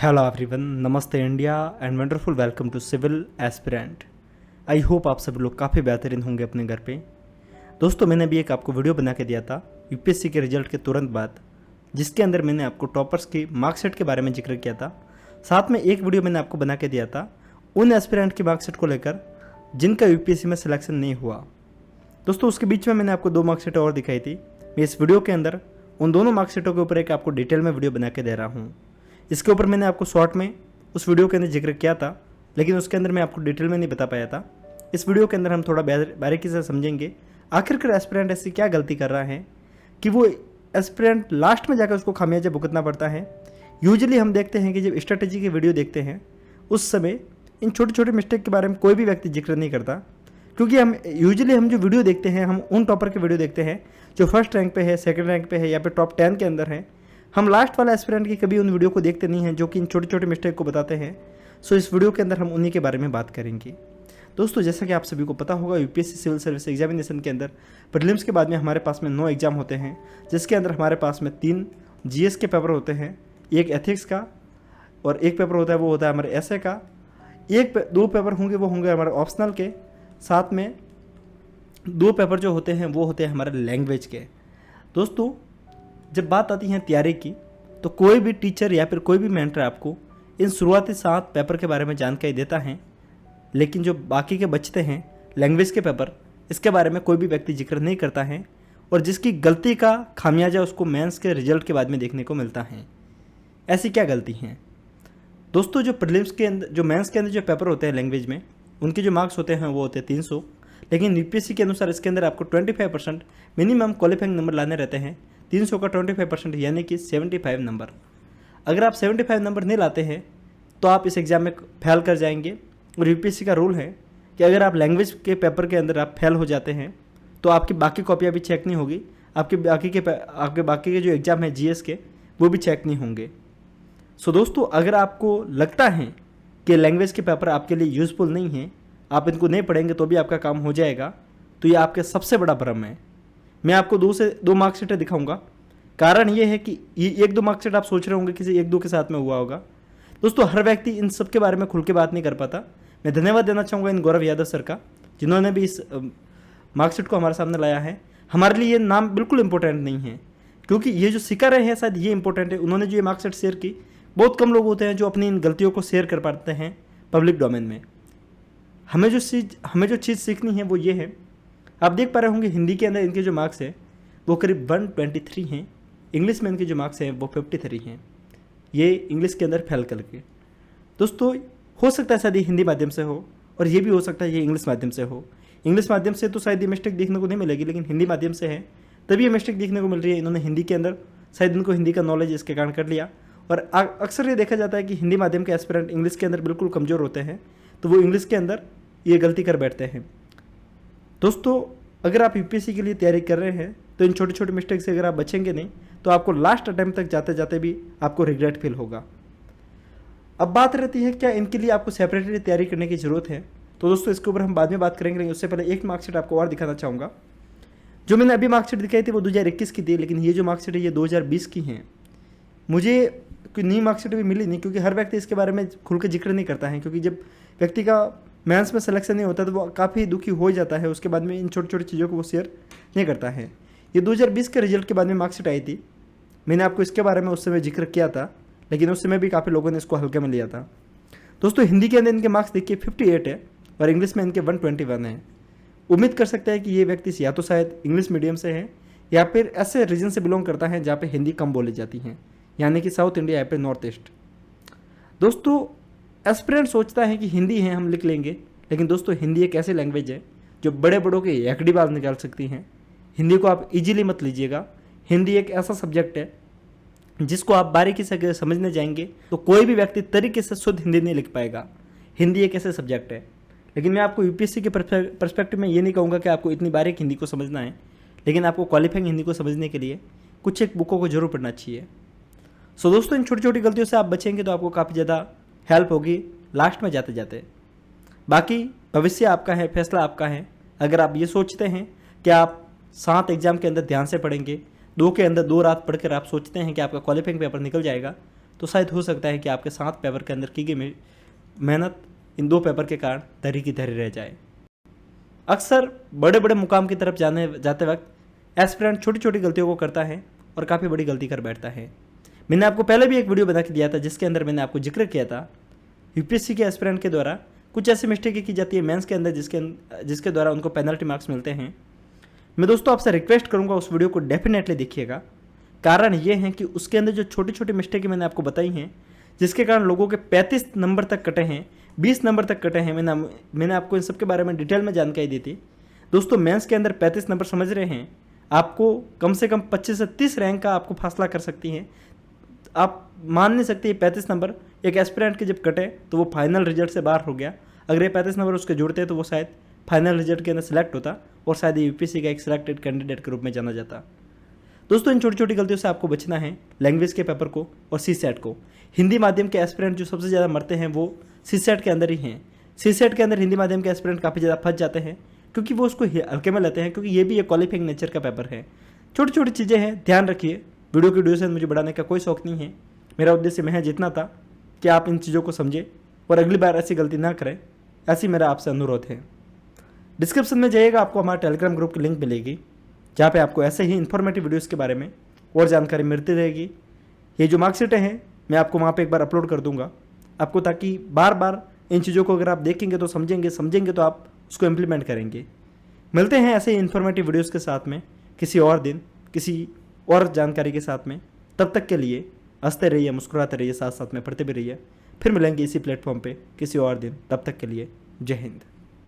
Hello everyone, नमस्ते India and wonderful welcome to civil aspirant. I hope आप सब लोग काफ़ी बेहतरीन होंगे अपने घर पे। दोस्तों, मैंने भी एक आपको वीडियो बना के दिया था यूपीएससी के रिजल्ट के तुरंत बाद, जिसके अंदर मैंने आपको टॉपर्स की मार्कशीट के बारे में जिक्र किया था। साथ में एक वीडियो मैंने आपको बना के दिया था उन एस्पिरेंट की मार्कशीट को लेकर जिनका यूपीएससी में सिलेक्शन नहीं हुआ। दोस्तों, उसके बीच में मैंने आपको 2 मार्कशीटें और दिखाई थी। मैं इस वीडियो के अंदर उन दोनों मार्कशीटों के ऊपर एक आपको डिटेल में वीडियो बना के दे रहा हूँ। इसके ऊपर मैंने आपको शॉर्ट में उस वीडियो के अंदर जिक्र किया था, लेकिन उसके अंदर मैं आपको डिटेल में नहीं बता पाया था। इस वीडियो के अंदर हम थोड़ा बारीकी से समझेंगे आखिरकार एस्पिरेंट ऐसी क्या गलती कर रहा है कि वो एस्पिरेंट लास्ट में जाकर उसको खामियाजा भुगतना पड़ता है। यूजुअली हम देखते हैं कि जब स्ट्रेटेजी की वीडियो देखते हैं उस समय इन छोटे छोटे मिस्टेक के बारे में कोई भी व्यक्ति जिक्र नहीं करता, क्योंकि हम जो वीडियो देखते हैं हम उन टॉपर के वीडियो देखते हैं जो फर्स्ट रैंक पे है, सेकंड रैंक पे है या फिर टॉप 10 के अंदर है। हम लास्ट वाला एस्पिरेंट की कभी उन वीडियो को देखते नहीं हैं जो कि इन छोटे छोटे मिस्टेक को बताते हैं। सो इस वीडियो के अंदर हम उन्हीं के बारे में बात करेंगे। दोस्तों, जैसा कि आप सभी को पता होगा, यूपीएससी सिविल सर्विस एग्जामिनेशन के अंदर प्रीलिम्स के बाद में हमारे पास में 9 एग्जाम होते हैं, जिसके अंदर हमारे पास में 3 जीएस के पेपर होते हैं, एक एथिक्स का और एक पेपर होता है वो होता है हमारे एसए का। 2 पेपर होंगे वो होंगे हमारे ऑप्शनल के, साथ में 2 पेपर जो होते हैं वो होते हैं हमारे लैंग्वेज के। दोस्तों, जब बात आती है तैयारी की, तो कोई भी टीचर या फिर कोई भी मेंटर आपको इन शुरुआती 7 पेपर के बारे में जानकारी देता है, लेकिन जो बाकी के बचते हैं लैंग्वेज के पेपर, इसके बारे में कोई भी व्यक्ति जिक्र नहीं करता है, और जिसकी गलती का खामियाजा उसको मेंस के रिजल्ट के बाद में देखने को मिलता है। ऐसी क्या गलती हैं दोस्तों? जो प्रीलिम्स के अंदर, जो मेंस के अंदर जो पेपर होते हैं लैंग्वेज में, उनके जो मार्क्स होते हैं वो होते हैं 300, लेकिन यूपीएससी के अनुसार इसके अंदर आपको 25% मिनिमम क्वालिफाइंग नंबर लाने रहते हैं। 300 का 25% यानी कि 75 नंबर। अगर आप 75 नंबर नहीं लाते हैं तो आप इस एग्ज़ाम में फेल कर जाएंगे। और यूपीएससी का रूल है कि अगर आप लैंग्वेज के पेपर के अंदर आप फेल हो जाते हैं तो आपकी बाकी कॉपियाँ भी चेक नहीं होगी, आपके बाकी के जो एग्ज़ाम है जीएस के वो भी चेक नहीं होंगे। सो दोस्तों, अगर आपको लगता है कि लैंग्वेज के पेपर आपके लिए यूज़फुल नहीं है, आप इनको नहीं पढ़ेंगे तो भी आपका काम हो जाएगा, तो ये आपके सबसे बड़ा भ्रम है। मैं आपको 2 मार्कशीटें दिखाऊंगा। कारण ये है कि ये 1-2 मार्कशीट आप सोच रहे होंगे किसी 1-2 के साथ में हुआ होगा। दोस्तों, हर व्यक्ति इन सब के बारे में खुल के बात नहीं कर पाता। मैं धन्यवाद देना चाहूँगा इन गौरव यादव सर का, जिन्होंने भी इस मार्कशीट को हमारे सामने लाया है। हमारे लिए ये नाम बिल्कुल इंपॉर्टेंट नहीं है, क्योंकि ये जो सिखा रहे हैं शायद ये इंपॉर्टेंट है। उन्होंने जो ये मार्कशीट शेयर की, बहुत कम लोग होते हैं जो अपनी इन गलतियों को शेयर कर पाते हैं पब्लिक डोमेन में। हमें जो चीज़ सीखनी है वो ये है, आप देख पा रहे होंगे हिंदी के अंदर इनके जो मार्क्स हैं वो करीब 123 हैं, इंग्लिश में इनके जो मार्क्स हैं वो 53 हैं। ये इंग्लिश के अंदर फेल करके। दोस्तों, हो सकता है शायद ये हिंदी माध्यम से हो, और ये भी हो सकता है ये इंग्लिश माध्यम से हो। इंग्लिश माध्यम से तो शायद ये मिस्टेक देखने को नहीं मिलेगी, लेकिन हिंदी माध्यम से है तभी ये मिस्टेक देखने को मिल रही है। इन्होंने हिंदी के अंदर शायद इनको हिंदी का नॉलेज इसके कारण कर लिया, और अक्सर ये देखा जाता है कि हिंदी माध्यम के एस्पिरेंट इंग्लिश के अंदर बिल्कुल कमज़ोर होते हैं, तो वो इंग्लिश के अंदर ये गलती कर बैठते हैं। दोस्तों, अगर आप यूपीएससी के लिए तैयारी कर रहे हैं तो इन छोटे छोटे मिस्टेक से अगर आप बचेंगे नहीं तो आपको लास्ट अटेम्प्ट तक जाते जाते भी आपको रिग्रेट फील होगा। अब बात रहती है क्या इनके लिए आपको सेपरेटली तैयारी करने की ज़रूरत है? तो दोस्तों, इसके ऊपर हम बाद में बात करेंगे, लेकिन उससे पहले एक मार्कशीट आपको और दिखाना चाहूँगा। जो मैंने अभी मार्कशीट दिखाई थी वो 2021 की थी, लेकिन ये जो मार्कशीट है ये 2020 की हैं। मुझे कोई नई मार्कशीट भी मिली नहीं, क्योंकि हर व्यक्ति इसके बारे में खुल के जिक्र नहीं करता है, क्योंकि जब व्यक्ति का मेंस में सिलेक्शन नहीं होता तो वो काफ़ी दुखी हो जाता है। उसके बाद में इन छोटी छोटी चीज़ों को वो शेयर नहीं करता है। ये 2020 के रिजल्ट के बाद में मार्कशीट आई थी। मैंने आपको इसके बारे में उस समय जिक्र किया था, लेकिन उस समय भी काफ़ी लोगों ने इसको हल्के में लिया था। दोस्तों, हिंदी के अंदर इनके मार्क्स देखिए 58 है और इंग्लिश में इनके 121 है। उम्मीद कर सकते हैं कि ये व्यक्ति या तो शायद इंग्लिश मीडियम से है या फिर ऐसे रीजन से बिलोंग करता है जहाँ पर हिंदी कम बोली जाती है, यानी कि साउथ इंडिया या फिर नॉर्थ ईस्ट। दोस्तों, एस्पिरेंट सोचता है कि हिंदी है हम लिख लेंगे, लेकिन दोस्तों हिंदी एक ऐसी लैंग्वेज है जो बड़े बड़ों के एकड़ी बात निकाल सकती हैं। हिंदी को आप इजीली मत लीजिएगा। हिंदी एक ऐसा सब्जेक्ट है जिसको आप बारीकी से अगर समझने जाएंगे तो कोई भी व्यक्ति तरीके से शुद्ध हिंदी नहीं लिख पाएगा। हिंदी एक ऐसे सब्जेक्ट है, लेकिन मैं आपको यूपीएससी के परस्पेक्टिव में ये नहीं कहूँगा कि आपको इतनी बारीक हिंदी को समझना है, लेकिन आपको क्वालिफाइंग हिंदी को समझने के लिए कुछ एक बुकों को जरूर पढ़ना चाहिए। सो दोस्तों, इन छोटी छोटी गलतियों से आप बचेंगे तो आपको काफ़ी ज़्यादा हेल्प होगी लास्ट में जाते जाते। बाकी भविष्य आपका है, फैसला आपका है। अगर आप ये सोचते हैं कि आप 7 एग्जाम के अंदर ध्यान से पढ़ेंगे, 2 के अंदर 2 रात पढ़कर आप सोचते हैं कि आपका क्वालिफाइंग पेपर निकल जाएगा, तो शायद हो सकता है कि आपके 7 पेपर के अंदर की गई मेहनत इन 2 पेपर के कारण धरी की धरी रह जाए। अक्सर बड़े बड़े मुकाम की तरफ जाते वक्त एस्पिरेंट छोटी छोटी गलतियों को करता है और काफ़ी बड़ी गलती कर बैठता है। मैंने आपको पहले भी एक वीडियो बना के दिया था जिसके अंदर मैंने आपको जिक्र किया था यूपीएससी के एस्पिरेंट के द्वारा कुछ ऐसी मिस्टेक की जाती है मेंस के अंदर जिसके द्वारा उनको पेनल्टी मार्क्स मिलते हैं। मैं दोस्तों आपसे रिक्वेस्ट करूंगा उस वीडियो को डेफिनेटली देखिएगा। कारण ये है कि उसके अंदर जो छोटी छोटी मिस्टेक मैंने आपको बताई हैं जिसके कारण लोगों के 35 नंबर तक कटे हैं, 20 नंबर तक कटे हैं, मैंने आपको इन सब के बारे में डिटेल में जानकारी दी थी। दोस्तों मेंस के अंदर 35 नंबर समझ रहे हैं, आपको कम से कम 25 से 30 रैंक का आपको फासला कर सकती हैं। आप मान नहीं सकते 35 नंबर एक एस्पिरेंट के जब कटे तो वो फाइनल रिजल्ट से बाहर हो गया। अगर ये 35 नंबर उसके जुड़ते तो वो शायद फाइनल रिजल्ट के अंदर सेलेक्ट होता और शायद यूपीएससी का एक सिलेक्टेड कैंडिडेट के रूप में जाना जाता। दोस्तों इन छोटी छोटी गलतियों से आपको बचना है। लैंग्वेज के पेपर को और सीसेट को, हिंदी माध्यम के एस्पिरेंट जो सबसे ज़्यादा मरते हैं वो सीसेट के अंदर ही हैं। सीसेट के अंदर हिंदी माध्यम के एस्पिरेंट काफ़ी ज़्यादा फंस जाते हैं क्योंकि वो उसको हल्के में लेते हैं, क्योंकि ये भी एक क्वालिफाइंग नेचर का पेपर है। छोटी छोटी चीज़ें हैं, ध्यान रखिए। वीडियो की ड्यूरेशन मुझे बढ़ाने का कोई शौक नहीं है, मेरा उद्देश्य महज इतना था कि आप इन चीज़ों को समझें और अगली बार ऐसी गलती ना करें, ऐसी मेरा आपसे अनुरोध है। डिस्क्रिप्शन में जाइएगा, आपको हमारे टेलीग्राम ग्रुप की लिंक मिलेगी जहाँ पे आपको ऐसे ही इन्फॉर्मेटिव वीडियोस के बारे में और जानकारी मिलती रहेगी। ये जो मार्कशीटें हैं मैं आपको वहाँ पे एक बार अपलोड कर दूँगा आपको, ताकि बार बार इन चीज़ों को अगर आप देखेंगे तो समझेंगे तो आप उसको इम्प्लीमेंट करेंगे। मिलते हैं ऐसे ही इन्फॉर्मेटिव वीडियोज़ के साथ में किसी और दिन, किसी और जानकारी के साथ में। तब तक के लिए हंसते रहिए, मुस्कुराते रहिए, साथ साथ में पढ़ते भी रहिए। फिर मिलेंगे इसी प्लेटफॉर्म पे किसी और दिन। तब तक के लिए जय हिंद।